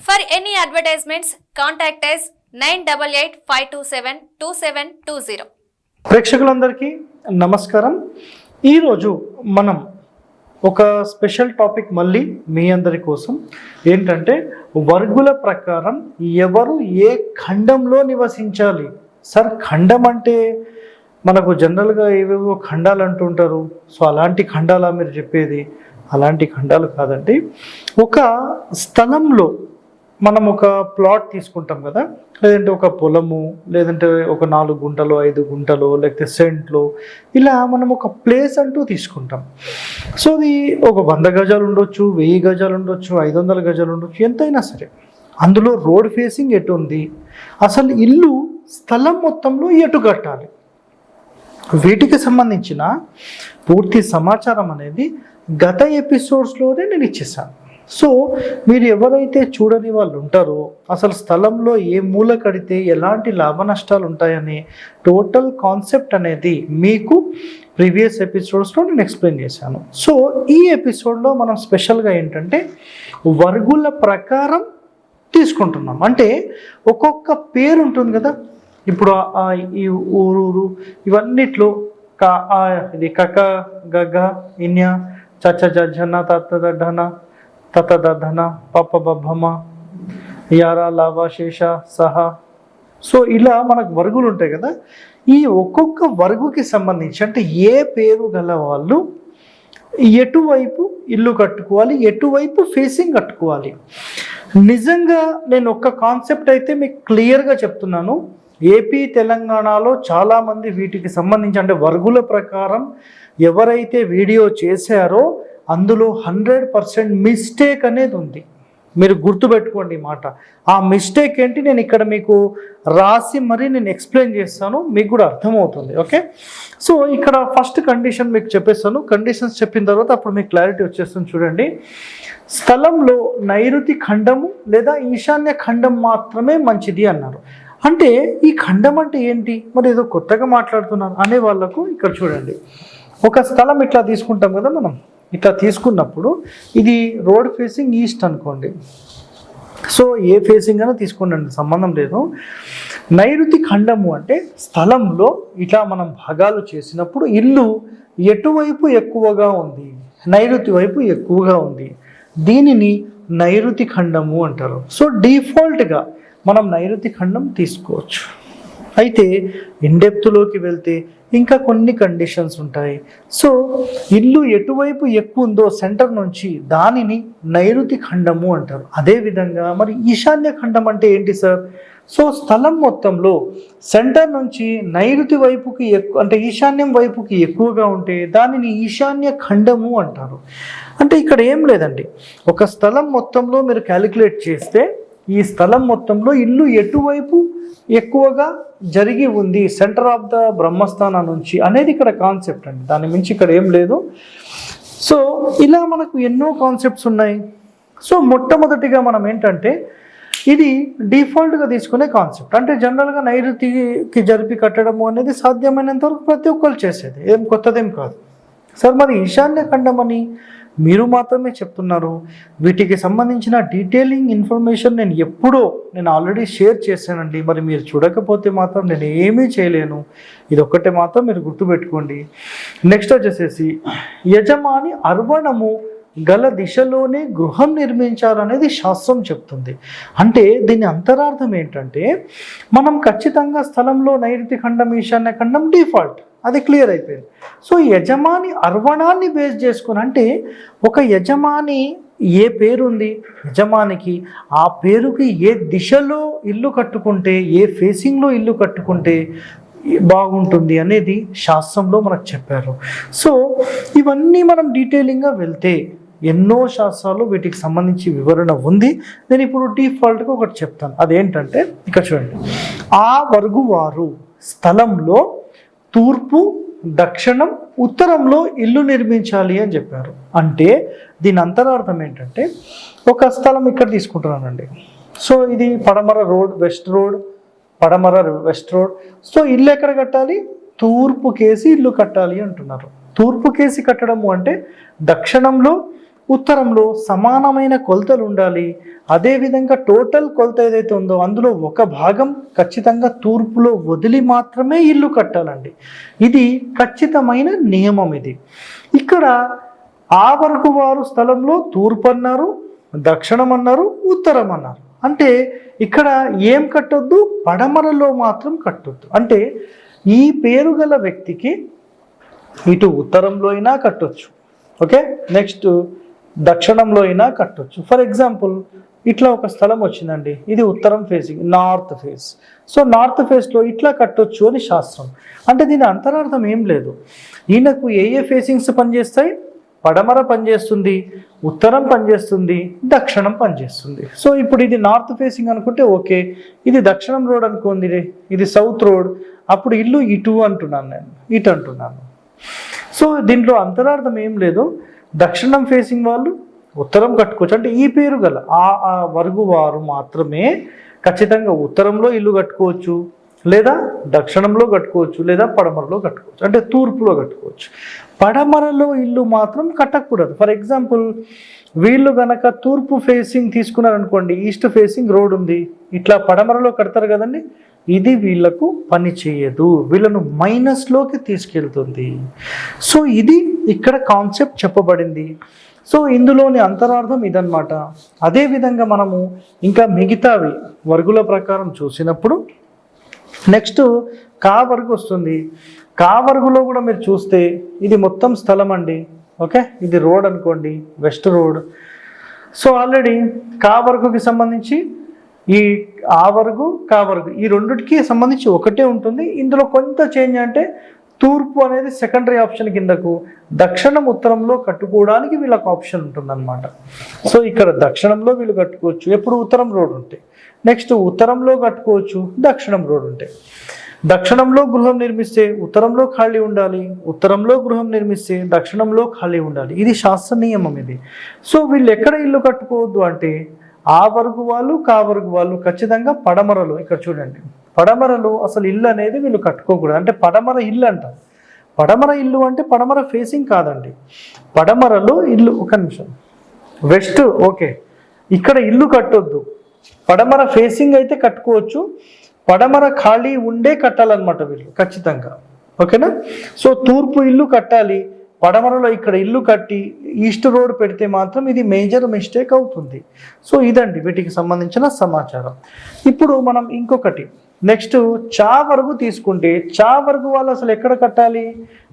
For any advertisements, contact us 9885272720. ప్రేక్షకులందరికీ నమస్కారం. ఈరోజు మనం ఒక స్పెషల్ టాపిక్ మళ్ళీ మీ అందరి కోసం ఏంటంటే వర్గుల ప్రకారం ఎవరు ఏ ఖండంలో నివసించాలి. సార్ ఖండం అంటే మనకు జనరల్గా ఏవేవో ఖండాలు అంటుంటారు. సో అలాంటి ఖండాలా మీరు చెప్పేది? అలాంటి ఖండాలు కాదండి. ఒక స్థలంలో మనం ఒక ప్లాట్ తీసుకుంటాం కదా, లేదంటే ఒక పొలము, లేదంటే ఒక 4 గుంటలు 5 గుంటలు, లేకపోతే సెంట్లు, ఇలా మనం ఒక ప్లేస్ అంటూ తీసుకుంటాం. సో అది ఒక 100 గజాలు ఉండొచ్చు, 1000 గజాలు ఉండొచ్చు, 500 గజాలు ఉండొచ్చు, ఎంతైనా సరే. అందులో రోడ్ ఫేసింగ్ ఎటు ఉంది, అసలు ఇల్లు స్థలం మొత్తంలో ఎటు కట్టాలి, వీటికి సంబంధించిన పూర్తి సమాచారం అనేది గత ఎపిసోడ్స్లోనే నేను ఇచ్చేసాను. సో మీరు ఎవరైతే చూడని వాళ్ళు ఉంటారో, అసలు స్థలంలో ఏ మూల కడితే ఎలాంటి లాభ నష్టాలు ఉంటాయనే టోటల్ కాన్సెప్ట్ అనేది మీకు ప్రీవియస్ ఎపిసోడ్స్లో నేను ఎక్స్ప్లెయిన్ చేశాను. సో ఈ ఎపిసోడ్లో మనం స్పెషల్గా ఏంటంటే వర్గుల ప్రకారం తీసుకుంటున్నాం. అంటే ఒక్కొక్క పేరు ఉంటుంది కదా, ఇప్పుడు ఈ ఊరు ఇవన్నిట్లో ఇది కక గగ ఇన్య చచ్చ జన తత్త ధన తత ధన పప్ప బబ్బమ యారా లాభ శేష సహా. సో ఇలా మనకు వర్గులు ఉంటాయి కదా. ఈ ఒక్కొక్క వర్గుకి సంబంధించి అంటే ఏ పేరు గల వాళ్ళు ఎటువైపు ఇల్లు కట్టుకోవాలి, ఎటువైపు ఫేసింగ్ కట్టుకోవాలి. నిజంగా నేను ఒక్క కాన్సెప్ట్ అయితే మీకు క్లియర్గా చెప్తున్నాను. ఏపీ తెలంగాణలో చాలామంది వీటికి సంబంధించి అంటే వర్గుల ప్రకారం ఎవరైతే వీడియో చేశారో అందులో 100% మిస్టేక్ అనేది ఉంది. మీరు గుర్తుపెట్టుకోండి ఈ మాట. ఆ మిస్టేక్ ఏంటి నేను ఇక్కడ మీకు రాసి మరీ నేను ఎక్స్ప్లెయిన్ చేస్తాను, మీకు కూడా అర్థమవుతుంది. ఓకే, సో ఇక్కడ ఫస్ట్ కండిషన్ మీకు చెప్పేస్తాను. కండిషన్స్ చెప్పిన తర్వాత అప్పుడు మీకు క్లారిటీ వచ్చేస్తుంది. చూడండి, స్థలంలో నైరుతి ఖండము లేదా ఈశాన్య ఖండం మాత్రమే మంచిది అన్నారు. అంటే ఈ ఖండం అంటే ఏంటి, మరి ఏదో కొత్తగా మాట్లాడుతున్నాను అనే వాళ్ళకు ఇక్కడ చూడండి, ఒక స్థలం ఇట్లా తీసుకుంటాం కదా మనం. ఇట్లా తీసుకున్నప్పుడు ఇది రోడ్ ఫేసింగ్ ఈస్ట్ అనుకోండి. సో ఏ ఫేసింగ్ అయినా తీసుకోండి, సంబంధం లేదు. నైరుతి ఖండము అంటే స్థలంలో ఇట్లా మనం భాగాలు చేసినప్పుడు ఇల్లు ఎటువైపు ఎక్కువగా ఉంది, నైరుతి వైపు ఎక్కువగా ఉంది, దీనిని నైరుతి ఖండము అంటారు. సో డిఫాల్ట్గా మనం నైరుతి ఖండం తీసుకోవచ్చు. అయితే ఇన్డెప్త్లోకి వెళ్తే ఇంకా కొన్ని కండిషన్స్ ఉంటాయి. సో ఇల్లు ఎటువైపు ఎక్కువ ఉందో సెంటర్ నుంచి దానిని నైరుతి ఖండము అంటారు. అదేవిధంగా మరి ఈశాన్య ఖండం అంటే ఏంటి సార్? సో స్థలం మొత్తంలో సెంటర్ నుంచి నైరుతి వైపుకి ఎక్కువ అంటే ఈశాన్యం వైపుకి ఎక్కువగా ఉంటే దానిని ఈశాన్య ఖండము అంటారు. అంటే ఇక్కడ ఏం లేదండి, ఒక స్థలం మొత్తంలో మీరు క్యాలిక్యులేట్ చేస్తే ఈ స్థలం మొత్తంలో ఇల్లు ఎటువైపు ఎక్కువగా జరిగి ఉంది సెంటర్ ఆఫ్ ద బ్రహ్మస్థాన నుంచి అనేది ఇక్కడ కాన్సెప్ట్ అండి. దాని మించి ఇక్కడ ఏం లేదు. సో ఇలా మనకు ఎన్నో కాన్సెప్ట్స్ ఉన్నాయి. సో మొట్టమొదటిగా మనం ఏంటంటే ఇది డిఫాల్ట్గా తీసుకునే కాన్సెప్ట్. అంటే జనరల్గా నైరుతికి జరిపి కట్టడము అనేది సాధ్యమైనంత వరకు ప్రతి ఒక్కరు చేసేది, ఏం కొత్తదేం కాదు. సార్ మరి ఈశాన్య ఖండం అని మీరు మాత్రమే చెప్తున్నారు. వీటికి సంబంధించిన డీటెయిలింగ్ ఇన్ఫర్మేషన్ నేను ఆల్రెడీ షేర్ చేశానండి. మరి మీరు చూడకపోతే మాత్రం నేను ఏమీ చేయలేను. ఇది ఒక్కటే మాత్రం మీరు గుర్తుపెట్టుకోండి. నెక్స్ట్ వచ్చేసేసి యజమాని అర్వణము గల దిశలోనే గృహం నిర్మించాలనేది శాస్త్రం చెప్తుంది. అంటే దీని అంతరార్థం ఏంటంటే మనం ఖచ్చితంగా స్థలంలో నైరుతి ఖండం ఈశాన్య ఖండం డిఫాల్ట్, అది క్లియర్ అయిపోయింది. సో యజమాని అర్వణాన్ని బేస్ చేసుకుని అంటే ఒక యజమాని ఏ పేరుంది యజమానికి, ఆ పేరుకి ఏ దిశలో ఇల్లు కట్టుకుంటే ఏ ఫేసింగ్లో ఇల్లు కట్టుకుంటే బాగుంటుంది అనేది శాస్త్రంలో మనకు చెప్పారు. సో ఇవన్నీ మనం డీటెయిలింగ్గా వెళ్తే ఎన్నో శాస్త్రాలు వీటికి సంబంధించి వివరణ ఉంది. నేను ఇప్పుడు డిఫాల్ట్గా ఒకటి చెప్తాను. అదేంటంటే ఇక్కడ చూడండి, ఆ వర్గు వారు స్థలంలో తూర్పు, దక్షిణం, ఉత్తరంలో ఇల్లు నిర్మించాలి అని చెప్పారు. అంటే దీని అంతరార్థం ఏంటంటే ఒక స్థలం ఇక్కడ తీసుకుంటున్నానండి. సో ఇది పడమర రోడ్, వెస్ట్ రోడ్, పడమర వెస్ట్ రోడ్. సో ఇల్లు ఎక్కడ కట్టాలి? తూర్పు కేసి ఇల్లు కట్టాలి అంటున్నారు. తూర్పు కేసి కట్టడము అంటే దక్షిణంలో ఉత్తరంలో సమానమైన కొలతలు ఉండాలి. అదేవిధంగా టోటల్ కొలత ఏదైతే ఉందో అందులో ఒక భాగం ఖచ్చితంగా తూర్పులో వదిలి మాత్రమే ఇల్లు కట్టాలండి. ఇది ఖచ్చితమైన నియమం. ఇది ఇక్కడ ఆ వరకు వారు స్థలంలో తూర్పు అన్నారు, దక్షిణం అన్నారు, ఉత్తరం అన్నారు. అంటే ఇక్కడ ఏం కట్టొద్దు, పడమరలో మాత్రం కట్టొద్దు. అంటే ఈ పేరు గల వ్యక్తికి ఇటు ఉత్తరంలో అయినా కట్టొచ్చు, ఓకే, నెక్స్ట్ దక్షిణంలో అయినా కట్టొచ్చు. ఫర్ ఎగ్జాంపుల్ ఇట్లా ఒక స్థలం వచ్చిందండి, ఇది ఉత్తరం facing, north face. So north ఫేస్లో ఇట్లా కట్టొచ్చు అని శాస్త్రం. అంటే దీని అంతరార్థం ఏం లేదు, ఈయనకు ఏ ఫేసింగ్స్ పనిచేస్తాయి, పడమర పనిచేస్తుంది, ఉత్తరం పనిచేస్తుంది, దక్షిణం పనిచేస్తుంది. సో ఇప్పుడు ఇది నార్త్ ఫేసింగ్ అనుకుంటే ఓకే, ఇది దక్షిణం రోడ్ అనుకోండి, ఇది సౌత్ రోడ్, అప్పుడు ఇల్లు ఇటు అంటున్నాను, నేను ఇటు అంటున్నాను. సో దీంట్లో అంతరార్థం ఏం లేదు, దక్షిణం ఫేసింగ్ వాళ్ళు ఉత్తరం కట్టుకోవచ్చు. అంటే ఈ పేరు గల ఆ వర్గు వారు మాత్రమే ఖచ్చితంగా ఉత్తరంలో ఇల్లు కట్టుకోవచ్చు, లేదా దక్షిణంలో కట్టుకోవచ్చు, లేదా పడమరలో కట్టుకోవచ్చు, అంటే తూర్పులో కట్టుకోవచ్చు. పడమరలో ఇల్లు మాత్రం కట్టకూడదు. ఫర్ ఎగ్జాంపుల్ వీళ్ళు గనక తూర్పు ఫేసింగ్ తీసుకున్నారనుకోండి, ఈస్ట్ ఫేసింగ్ రోడ్ ఉంది, ఇట్లా పడమరలో కడతారు కదండి, ఇది వీళ్ళకు పని చేయదు, వీళ్ళను మైనస్లోకి తీసుకెళ్తుంది. సో ఇది ఇక్కడ కాన్సెప్ట్ చెప్పబడింది. సో ఇందులోని అంతరార్థం ఇదన్నమాట. అదేవిధంగా మనము ఇంకా మిగతావి వర్గుల ప్రకారం చూసినప్పుడు నెక్స్ట్ కా వర్గు వస్తుంది. కా వర్గులో కూడా మీరు చూస్తే ఇది మొత్తం స్థలం అండి, ఓకే, ఇది రోడ్ అనుకోండి, వెస్ట్ రోడ్. సో ఆల్రెడీ కా వర్గుకి సంబంధించి ఈ ఆ వర్గు కా వర్గు ఈ రెండిటికి సంబంధించి ఒకటే ఉంటుంది. ఇందులో కొంత చేంజ్ అంటే తూర్పు అనేది సెకండరీ ఆప్షన్ కిందకు, దక్షిణం ఉత్తరంలో కట్టుకోవడానికి వీళ్ళకి ఆప్షన్ ఉంటుందన్నమాట. సో ఇక్కడ దక్షిణంలో వీళ్ళు కట్టుకోవచ్చు ఎప్పుడు ఉత్తరం రోడ్ ఉంటే, నెక్స్ట్ ఉత్తరంలో కట్టుకోవచ్చు దక్షిణం రోడ్ ఉంటే. దక్షిణంలో గృహం నిర్మిస్తే ఉత్తరంలో ఖాళీ ఉండాలి, ఉత్తరంలో గృహం నిర్మిస్తే దక్షిణంలో ఖాళీ ఉండాలి. ఇది శాస్త్ర నియమం ఇది. సో వీళ్ళు ఎక్కడ ఇల్లు కట్టుకోవద్దు అంటే ఆ వర్గు వాళ్ళు కా వర్గు వాళ్ళు ఖచ్చితంగా పడమరలో, ఇక్కడ చూడండి పడమరలో అసలు ఇల్లు అనేది వీళ్ళు కట్టుకోకూడదు. అంటే పడమర ఇల్లు అంటారు. పడమర ఇల్లు అంటే పడమర ఫేసింగ్ కాదండి, పడమరలో ఇల్లు. ఒక నిమిషం, వెస్ట్ ఓకే, ఇక్కడ ఇల్లు కట్టొద్దు, పడమర ఫేసింగ్ అయితే కట్టుకోవచ్చు, పడమర ఖాళీ ఉండే కట్టాలన్నమాట వీళ్ళు ఖచ్చితంగా, ఓకేనా. సో తూర్పు ఇల్లు కట్టాలి, పడమరలో ఇక్కడ ఇల్లు కట్టి ఈస్ట్ రోడ్ పెడితే మాత్రం ఇది మేజర్ మిస్టేక్ అవుతుంది. సో ఇదండి వీటికి సంబంధించిన సమాచారం. ఇప్పుడు మనం ఇంకొకటి నెక్స్ట్ చా వర్గు తీసుకుంటే, చా వర్గు వాళ్ళు అసలు ఎక్కడ కట్టాలి,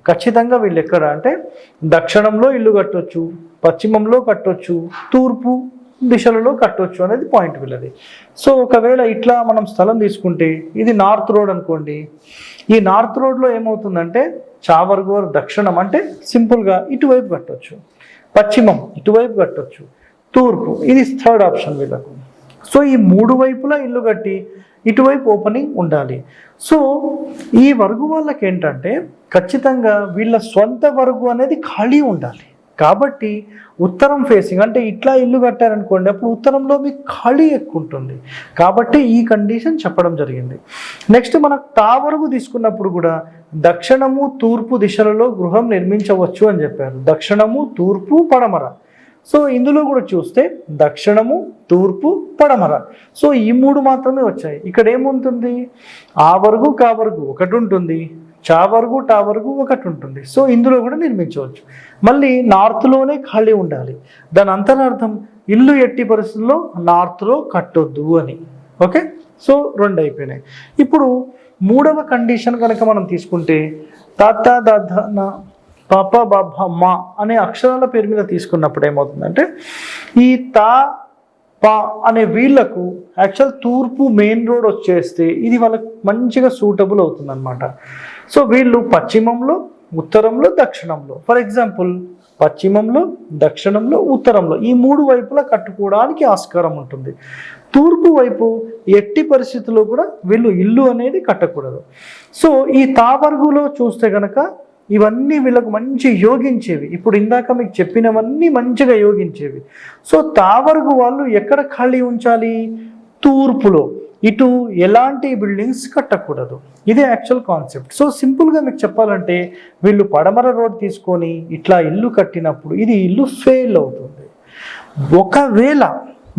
ఖచ్చితంగా వీళ్ళు ఎక్కడ అంటే దక్షిణంలో ఇల్లు కట్టొచ్చు, పశ్చిమంలో కట్టొచ్చు, తూర్పు దిశలలో కట్టొచ్చు అనేది పాయింట్ వీళ్ళది. సో ఒకవేళ ఇట్లా మనం స్థలం తీసుకుంటే ఇది నార్త్ రోడ్ అనుకోండి, ఈ నార్త్ రోడ్లో ఏమవుతుందంటే చా వర్గు వారు దక్షిణం అంటే సింపుల్గా ఇటువైపు కట్టొచ్చు, పశ్చిమం ఇటువైపు కట్టొచ్చు, తూర్పు ఇది థర్డ్ ఆప్షన్ వీళ్ళకు. సో ఈ మూడు వైపులా ఇల్లు కట్టి ఇటువైపు ఓపెనింగ్ ఉండాలి. సో ఈ వర్గు వాళ్ళకి ఏంటంటే ఖచ్చితంగా వీళ్ళ సొంత వర్గు అనేది ఖాళీ ఉండాలి. కాబట్టి ఉత్తరం ఫేసింగ్ అంటే ఇట్లా ఇల్లు కట్టారనుకోండి, అప్పుడు ఉత్తరంలో మీకు ఖాళీ ఎక్కువ ఉంటుంది. కాబట్టి ఈ కండిషన్ చెప్పడం జరిగింది. నెక్స్ట్ మనకు తా వరకు తీసుకున్నప్పుడు కూడా దక్షిణము తూర్పు దిశలలో గృహం నిర్మించవచ్చు అని చెప్పారు. దక్షిణము తూర్పు పడమర. సో ఇందులో కూడా చూస్తే దక్షిణము తూర్పు పడమర. సో ఈ మూడు మాత్రమే వచ్చాయి. ఇక్కడ ఏముంటుంది, ఆ వరకు కా వరకు ఒకటి ఉంటుంది, చా వరకు టా వరకు ఒకటి ఉంటుంది. సో ఇందులో కూడా నిర్మించవచ్చు. మళ్ళీ నార్త్లోనే ఖాళీ ఉండాలి. దాని అంతరార్థం ఇల్లు ఎట్టి పరిస్థితుల్లో నార్త్లో కట్టొద్దు అని. ఓకే, సో రెండు అయిపోయినాయి. ఇప్పుడు మూడవ కండిషన్ కనుక మనం తీసుకుంటే తాత దాద పాప బాబా మా అనే అక్షరాల పేరు మీద తీసుకున్నప్పుడు ఏమవుతుందంటే ఈ తా పా అనే వీళ్ళకు యాక్చువల్ తూర్పు మెయిన్ రోడ్ వచ్చేస్తే ఇది వాళ్ళకి మంచిగా సూటబుల్ అవుతుంది అనమాట. సో వీళ్ళు పశ్చిమంలో ఉత్తరంలో దక్షిణంలో, ఫర్ ఎగ్జాంపుల్ పశ్చిమంలో దక్షిణంలో ఉత్తరంలో ఈ మూడు వైపులా కట్టుకోవడానికి ఆస్కారం ఉంటుంది. తూర్పు వైపు ఎట్టి పరిస్థితుల్లో కూడా వీళ్ళు ఇల్లు అనేది కట్టకూడదు. సో ఈ తావర్గులో చూస్తే కనుక ఇవన్నీ వీళ్ళకు మంచి యోగించేవి. ఇప్పుడు ఇందాక మీకు చెప్పినవన్నీ మంచిగా యోగించేవి. సో తావర్గు వాళ్ళు ఎక్కడ ఖాళీ ఉంచాలి, తూర్పులో. ఇటు ఎలాంటి బిల్డింగ్స్ కట్టకూడదు. ఇదే యాక్చువల్ కాన్సెప్ట్. సో సింపుల్గా మీకు చెప్పాలంటే వీళ్ళు పడమర రోడ్ తీసుకొని ఇట్లా ఇల్లు కట్టినప్పుడు ఇది ఇల్లు ఫెయిల్ అవుతుంది. ఒకవేళ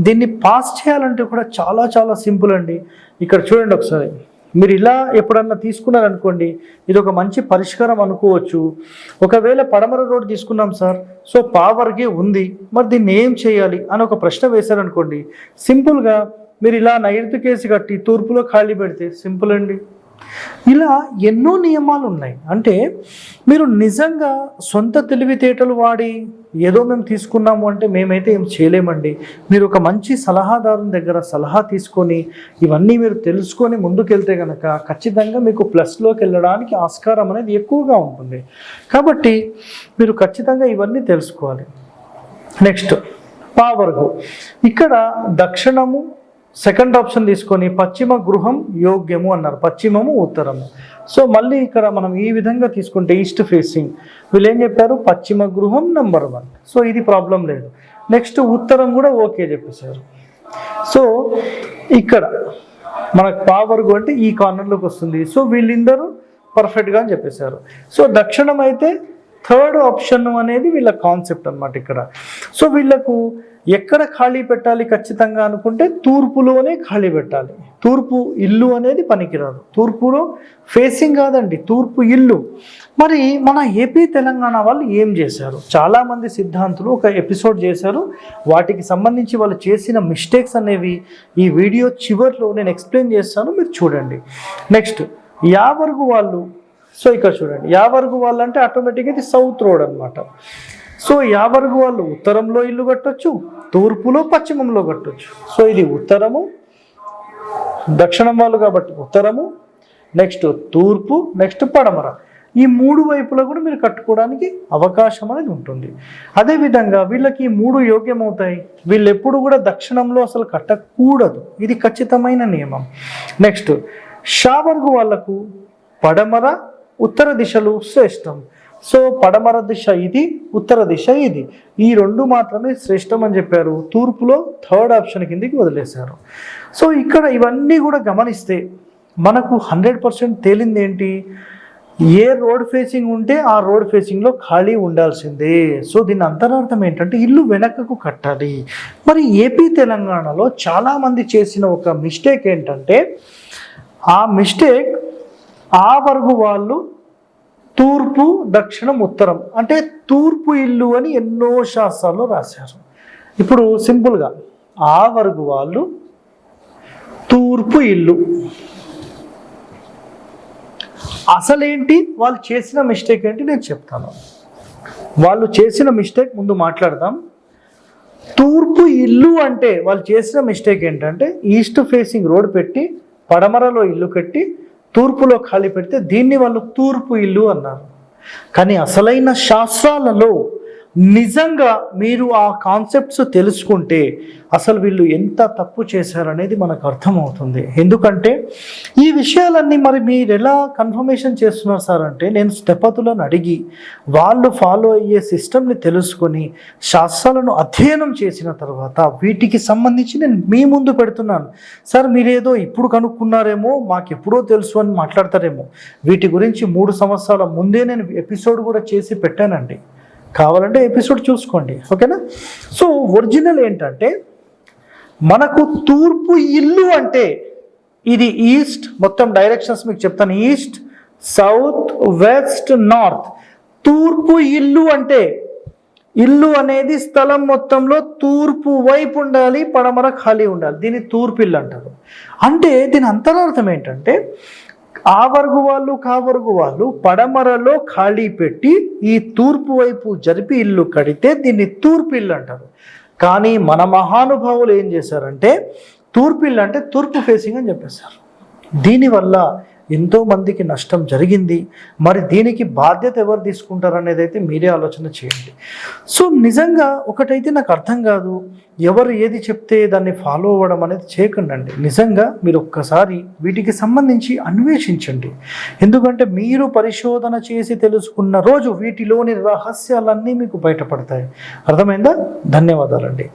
దీన్ని పాస్ చేయాలంటే కూడా చాలా చాలా సింపుల్ అండి. ఇక్కడ చూడండి ఒకసారి, మీరు ఇలా ఎప్పుడన్నా తీసుకున్నారనుకోండి, ఇది ఒక మంచి పరిష్కారం అనుకోవచ్చు. ఒకవేళ పడమర రోడ్ తీసుకున్నాం సార్, సో పావర్గే ఉంది, మరి దీన్ని ఏం చేయాలి అని ఒక ప్రశ్న వేశారనుకోండి, సింపుల్గా మీరు ఇలా నైరుతి కేసి కట్టి తూర్పులో ఖాళీ పెడితే సింపుల్ అండి. ఇలా ఎన్నో నియమాలు ఉన్నాయి. అంటే మీరు నిజంగా సొంత తెలివితేటలు వాడి ఏదో మేము తీసుకున్నాము అంటే మేమైతే ఏం చేయలేమండి. మీరు ఒక మంచి సలహాదారుని దగ్గర సలహా తీసుకొని ఇవన్నీ మీరు తెలుసుకొని ముందుకెళ్తే కనుక ఖచ్చితంగా మీకు ప్లస్లోకి వెళ్ళడానికి ఆస్కారం అనేది ఎక్కువగా ఉంటుంది. కాబట్టి మీరు ఖచ్చితంగా ఇవన్నీ తెలుసుకోవాలి. నెక్స్ట్ పావర్గు, ఇక్కడ దక్షిణము సెకండ్ ఆప్షన్ తీసుకొని పశ్చిమ గృహం యోగ్యము అన్నారు, పశ్చిమము ఉత్తరము. సో మళ్ళీ ఇక్కడ మనం ఈ విధంగా తీసుకుంటే ఈస్ట్ ఫేసింగ్, వీళ్ళు ఏం చెప్పారు, పశ్చిమ గృహం నెంబర్ 1. సో ఇది ప్రాబ్లం లేదు. నెక్స్ట్ ఉత్తరం కూడా ఓకే చెప్పేశారు. సో ఇక్కడ మనకు పావర్గు అంటే ఈ కార్నర్లోకి వస్తుంది. సో వీళ్ళందరూ పర్ఫెక్ట్గా అని చెప్పేశారు. సో దక్షిణం అయితే థర్డ్ ఆప్షన్ అనేది వీళ్ళ కాన్సెప్ట్ అనమాట ఇక్కడ. సో వీళ్ళకు ఎక్కడ ఖాళీ పెట్టాలి ఖచ్చితంగా అనుకుంటే తూర్పులోనే ఖాళీ పెట్టాలి. తూర్పు ఇల్లు అనేది పనికిరాదు, తూర్పులో ఫేసింగ్ కాదండి, తూర్పు ఇల్లు. మరి మన ఏపీ తెలంగాణ వాళ్ళు ఏం చేశారు, చాలామంది సిద్ధాంతులు ఒక ఎపిసోడ్ చేశారు, వాటికి సంబంధించి వాళ్ళు చేసిన మిస్టేక్స్ అనేవి ఈ వీడియో చివరిలో నేను ఎక్స్ప్లెయిన్ చేస్తాను, మీరు చూడండి. నెక్స్ట్ యావర్గు వాళ్ళు, సో ఇక్కడ చూడండి, యావర్గు వాళ్ళు అంటే ఆటోమేటిక్గా ఇది సౌత్ రోడ్ అనమాట. సో యావర్గు వాళ్ళు ఉత్తరంలో ఇల్లు కట్టొచ్చు, తూర్పులో పశ్చిమంలో కట్టొచ్చు. సో ఇది ఉత్తరము, దక్షిణం వాళ్ళు కాబట్టి ఉత్తరము, నెక్స్ట్ తూర్పు, నెక్స్ట్ పడమర, ఈ 3 వైపులా కూడా మీరు కట్టుకోవడానికి అవకాశం అనేది ఉంటుంది. అదేవిధంగా వీళ్ళకి 3 యోగ్యమవుతాయి. వీళ్ళు ఎప్పుడు కూడా దక్షిణంలో అసలు కట్టకూడదు, ఇది ఖచ్చితమైన నియమం. నెక్స్ట్ షావర్గు వాళ్ళకు పడమర ఉత్తర దిశలు శ్రేష్టం. సో పడమర దిశ ఇది, ఉత్తర దిశ ఇది, ఈ 2 మాత్రమే శ్రేష్టం అని చెప్పారు. తూర్పులో థర్డ్ ఆప్షన్ కిందకి వదిలేశారు. సో ఇక్కడ ఇవన్నీ కూడా గమనిస్తే మనకు 100% తేలింది ఏంటి, ఏ రోడ్ ఫేసింగ్ ఉంటే ఆ రోడ్ ఫేసింగ్లో ఖాళీ ఉండాల్సిందే. సో దీని అంతరార్థం ఏంటంటే ఇల్లు వెనకకు కట్టాలి. మరి ఏపీ తెలంగాణలో చాలామంది చేసిన ఒక మిస్టేక్ ఏంటంటే, ఆ మిస్టేక్ ఆ వర్గు వాళ్ళు తూర్పు దక్షిణం ఉత్తరం అంటే తూర్పు ఇల్లు అని ఎన్నో శాస్త్రాల్లో రాశారు. ఇప్పుడు సింపుల్గా ఆ వర్గు వాళ్ళు తూర్పు ఇల్లు, అసలేంటి వాళ్ళు చేసిన మిస్టేక్ ఏంటి నేను చెప్తాను. వాళ్ళు చేసిన మిస్టేక్ ముందు మాట్లాడదాం. తూర్పు ఇల్లు అంటే వాళ్ళు చేసిన మిస్టేక్ ఏంటంటే ఈస్ట్ ఫేసింగ్ రోడ్ పెట్టి పడమరలో ఇల్లు కట్టి తూర్పులో ఖాళీ పెడితే దీన్ని వాళ్ళు తూర్పు ఇల్లు అన్నారు. కానీ అసలైన శాస్త్రాలలో నిజంగా మీరు ఆ కాన్సెప్ట్స్ తెలుసుకుంటే అసలు వీళ్ళు ఎంత తప్పు చేశారనేది మనకు అర్థమవుతుంది. ఎందుకంటే ఈ విషయాలన్నీ మరి మీరు ఎలా కన్ఫర్మేషన్ చేస్తున్నారు సార్ అంటే, నేను స్థపతులను అడిగి వాళ్ళు ఫాలో అయ్యే సిస్టమ్ని తెలుసుకొని శాస్త్రాలను అధ్యయనం చేసిన తర్వాత వీటికి సంబంధించి నేను మీ ముందు పెడుతున్నాను. సార్ మీరేదో ఇప్పుడు కనుక్కున్నారేమో, మాకు ఎప్పుడో తెలుసు అని మాట్లాడతారేమో, వీటి గురించి 3 సంవత్సరాల ముందే నేను ఎపిసోడ్ కూడా చేసి పెట్టానండి, కావాలంటే ఎపిసోడ్ చూసుకోండి, ఓకేనా. సో ఒరిజినల్ ఏంటంటే మనకు తూర్పు ఇల్లు అంటే ఇది ఈస్ట్, మొత్తం డైరెక్షన్స్ మీకు చెప్తాను, ఈస్ట్ సౌత్ వెస్ట్ నార్త్. తూర్పు ఇల్లు అంటే ఇల్లు అనేది స్థలం మొత్తంలో తూర్పు వైపు ఉండాలి, పడమర ఖాళీ ఉండాలి, దీన్ని తూర్పు ఇల్లు అంటారు. అంటే దీని అంతరార్థం ఏంటంటే ఆ వర్గు వాళ్ళు కావర్గు వాళ్ళు పడమరలో ఖాళీ పెట్టి ఈ తూర్పు వైపు జరిపి ఇల్లు కడితే దీన్ని తూర్పు ఇల్లు అంటారు. కానీ మన మహానుభావులు ఏం చేశారంటే తూర్పు ఇల్లు అంటే తూర్పు ఫేసింగ్ అని చెప్పేశారు. దీనివల్ల ఎంతో మందికి నష్టం జరిగింది. మరి దీనికి బాధ్యత ఎవరు తీసుకుంటారు అనేది అయితే మీరే ఆలోచన చేయండి. సో నిజంగా ఒకటైతే నాకు అర్థం కాదు, ఎవరు ఏది చెప్తే దాన్ని ఫాలో అవ్వడం అనేది చేయకండి. నిజంగా మీరు ఒక్కసారి వీటికి సంబంధించి అన్వేషించండి. ఎందుకంటే మీరు పరిశోధన చేసి తెలుసుకున్న రోజు వీటిలోని రహస్యాలన్నీ మీకు బయటపడతాయి. అర్థమైందా? ధన్యవాదాలండి.